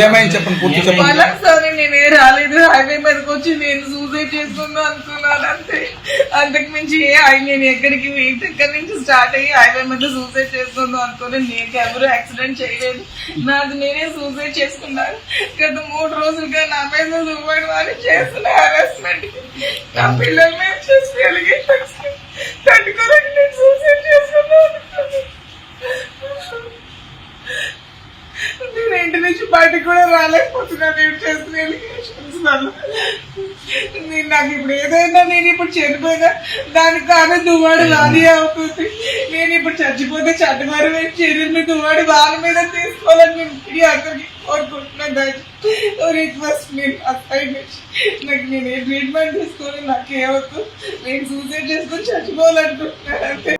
ఏమైంది చెప్పండి, పూర్తి చెప్పండి. పలాసారి నేనే రాలేదు, హైవే మీదకి వచ్చి నేను సూసైడ్ చేసుకుందాం అనుకున్నాను అంతే. అంతకు మించి నేను ఎక్కడికి ఎక్కడి నుంచి స్టార్ట్ అయ్యి హైవే మీద సూసైడ్ చేసుకుందాం అనుకుని నేను ఎవరు యాక్సిడెంట్ చేయలేదు, నాది నేనే సూసైడ్ చేసుకున్నాను. గత 3 రోజులుగా నా మీద సూసైడ్ వాళ్ళు చేస్తున్న హెరాస్మెంట్ నా పిల్లల మీద చేసుకెళ్ళి తట్టుకోలేక నేను సూసైడ్ చేసుకున్నాను. నేను ఇంటి నుంచి బయటకు కూడా రాలేకపోతున్నాను. నేను చేస్తున్న ఎలిగేషన్స్ వల్ల నాకు ఇప్పుడు ఏదైనా నేను ఇప్పుడు చనిపోయినా దానికి కానీ దువ్వాడు నాది అవుతుంది. నేను ఇప్పుడు చచ్చిపోతే చట్టపరమైన చర్యలు దువ్వాడు వాళ్ళ మీద తీసుకోవాలని నేను అక్కడికి కోరుకుంటున్నాను. రిక్వెస్ట్ నేను అసైన్మెంట్ నాకు నేను ట్రీట్మెంట్ తీసుకొని నాకేమవుతుంది, నేను సూసైడ్ చేసుకొని చచ్చిపోవాలనుకుంటున్నాను అంతే.